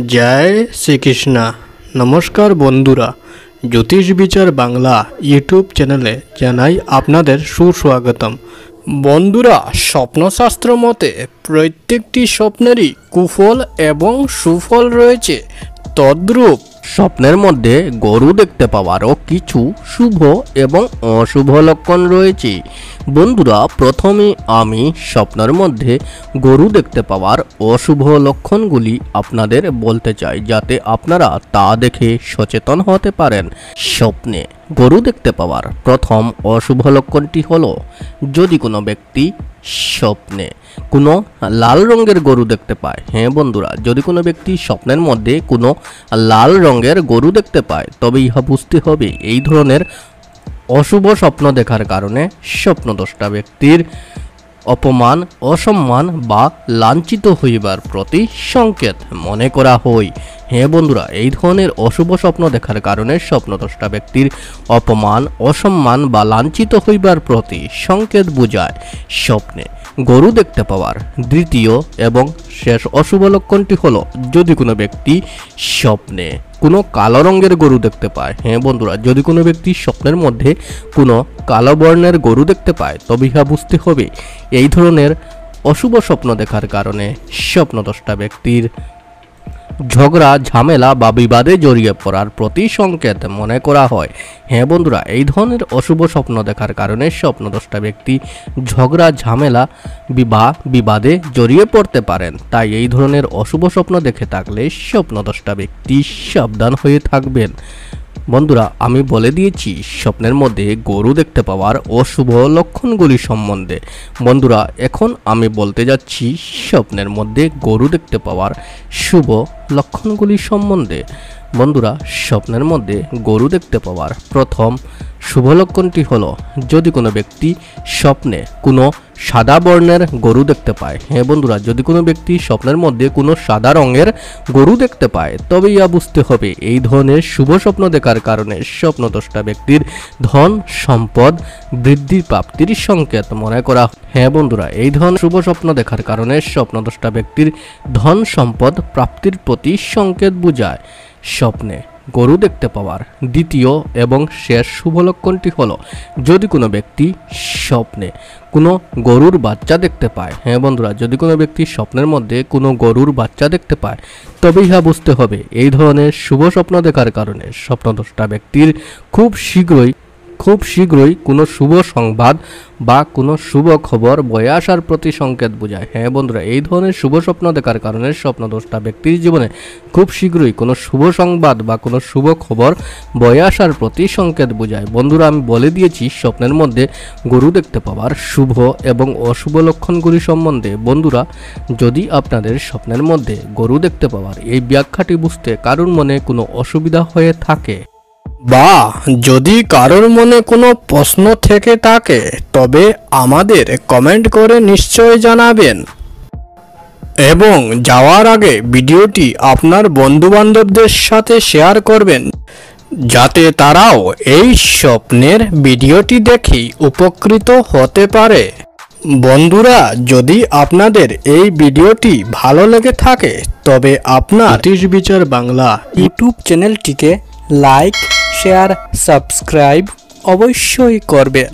জয় শ্রীকৃষ্ণ। নমস্কার বন্ধুরা, জ্যোতিষ বিচার বাংলা ইউটিউব চ্যানেলে জানাই আপনাদের সুস্বাগতম। বন্ধুরা, স্বপ্নশাস্ত্র মতে প্রত্যেকটি স্বপ্নেরই কুফল এবং সুফল রয়েছে। তদ্রূপ স্বপ্নের মধ্যে গরু দেখতে পাওয়ারও কিছু শুভ এবং অশুভ লক্ষণ রয়েছে। বন্ধুরা, প্রথমে আমি স্বপ্নের মধ্যে গরু দেখতে পাওয়ার অশুভ লক্ষণগুলি আপনাদের বলতে চাই, যাতে আপনারা তা দেখে সচেতন হতে পারেন। স্বপ্নে গরু দেখতে পাওয়ার প্রথম অশুভ লক্ষণটি হলো, যদি কোনো ব্যক্তি স্বপ্নে কোনো লাল রঙের গরু দেখতে পায়। হ্যাঁ বন্ধুরা, যদি কোনো ব্যক্তি স্বপ্নের মধ্যে কোনো লাল রঙের গরু দেখতে পায়, তবে ইহা বুঝতে হবে এই ধরনের অশুভ স্বপ্ন দেখার কারণে স্বপ্নদ্রষ্টা ব্যক্তির অপমান, অসম্মান বা লাঞ্ছিত হইবার প্রতি সংকেত মনে করা হয়। হ্যাঁ বন্ধুরা, এই ধরনের অশুভ স্বপ্ন দেখার কারণে স্বপ্নদ্রষ্টা ব্যক্তির অপমান, অসম্মান বা লাঞ্ছিত হইবার প্রতি সংকেত বোঝায়। স্বপ্নে গরু দেখতে পাওয়ার দ্বিতীয় এবং শেষ অশুভ লক্ষণটি হলো, যদি কোনো ব্যক্তি স্বপ্নে কোনো কালো রঙের গরু দেখতে পায়। হ্যাঁ বন্ধুরা, যদি কোনো ব্যক্তি স্বপ্নের মধ্যে কোনো কালো বর্ণের গরু দেখতে পায়, তবে ইহা বুঝতে হবে এই ধরনের অশুভ স্বপ্ন দেখার কারণে স্বপ্নদ্রষ্টা ব্যক্তির ঝগড়া, ঝামেলা বা বিবাদে জড়িয়ে পড়ার প্রতি সংকেত মনে করা হয়। হ্যাঁ বন্ধুরা, এই ধরনের অশুভ স্বপ্ন দেখার কারণে স্বপ্নদ্রষ্টা ব্যক্তি ঝগড়া, ঝামেলা, বিবাদে জড়িয়ে পড়তে পারেন। তাই এই ধরনের অশুভ স্বপ্ন দেখে থাকলে স্বপ্নদ্রষ্টা ব্যক্তি সাবধান হয়ে থাকবেন। বন্ধুরা, আমি বলে দিয়েছি স্বপ্নের মধ্যে গরু দেখতে পাওয়ার অশুভ লক্ষণগুলি সম্বন্ধে। বন্ধুরা, এখন আমি বলতে যাচ্ছি স্বপ্নের মধ্যে গরু দেখতে পাওয়ার শুভ লক্ষণগুলি সম্বন্ধে। বন্ধুরা, স্বপ্নের মধ্যে গরু দেখতে পাওয়ার প্রথম শুভ লক্ষণটি হলো, যদি কোনো ব্যক্তি স্বপ্নে কোনো সাদা বর্ণের গরু দেখতে পায়। হ্যাঁ বন্ধুরা, যদি কোনো ব্যক্তি স্বপ্নের মধ্যে কোনো সাদা রঙের গরু দেখতে পায়, তবে ইয়া বুঝতে হবে এই ধরনের শুভ স্বপ্ন দেখার কারণে স্বপ্নদ্রষ্টা ব্যক্তির ধন সম্পদ বৃদ্ধি প্রাপ্তির সংকেত মনে করা। হ্যাঁ বন্ধুরা, এই ধরনের শুভ স্বপ্ন দেখার কারণে স্বপ্নদ্রষ্টা ব্যক্তির ধন সম্পদ প্রাপ্তির প্রতি সংকেত বোঝায়। স্বপ্নে গরু দেখতে পাওয়ার দ্বিতীয় এবং শেষ শুভ লক্ষণটি হলো, যদি কোনো ব্যক্তি স্বপ্নে কোনো গরুর বাচ্চা দেখতে পায়। হ্যাঁ বন্ধুরা, যদি কোনো ব্যক্তি স্বপ্নের মধ্যে কোনো গরুর বাচ্চা দেখতে পায়, তবে ইহা বুঝতে হবে এই ধরনের শুভ স্বপ্ন দেখার কারণে স্বপ্নদ্রষ্টা ব্যক্তির খুব শীঘ্রই কোনো শুভ সংবাদ বা কোনো শুভ খবর বয়ে আসার প্রতি সংকেত বোঝায়। হ্যাঁ বন্ধুরা, এই ধরনের শুভ স্বপ্ন দেখার কারণে স্বপ্নদ্রষ্টা ব্যক্তির জীবনে খুব শীঘ্রই কোনো শুভ সংবাদ বা কোনো শুভ খবর বয়ে আসার প্রতি সংকেত বোঝায়। বন্ধুরা, আমি বলে দিয়েছি স্বপ্নের মধ্যে গরু দেখতে পাওয়ার শুভ এবং অশুভ লক্ষণগুলি সম্বন্ধে। বন্ধুরা, যদি আপনাদের স্বপ্নের মধ্যে গরু দেখতে পাওয়ার এই ব্যাখ্যাটি বুঝতে কারোর মনে কোনো অসুবিধা হয়ে থাকে, বা যদি কারোর মনে কোনো প্রশ্ন থেকে থাকে, তবে আমাদের কমেন্ট করে নিশ্চয় জানাবেন এবং যাওয়ার আগে ভিডিওটি আপনার বন্ধুবান্ধবদের সাথে শেয়ার করবেন, যাতে তারাও এই স্বপ্নের ভিডিওটি দেখে উপকৃত হতে পারে। বন্ধুরা, যদি আপনাদের এই ভিডিওটি ভালো লেগে থাকে, তবে আপনার জ্যোতিষ বিচার বাংলা ইউটিউব চ্যানেলটিকে লাইক, শেয়ার, সাবস্ক্রাইব অবশ্যই করবেন।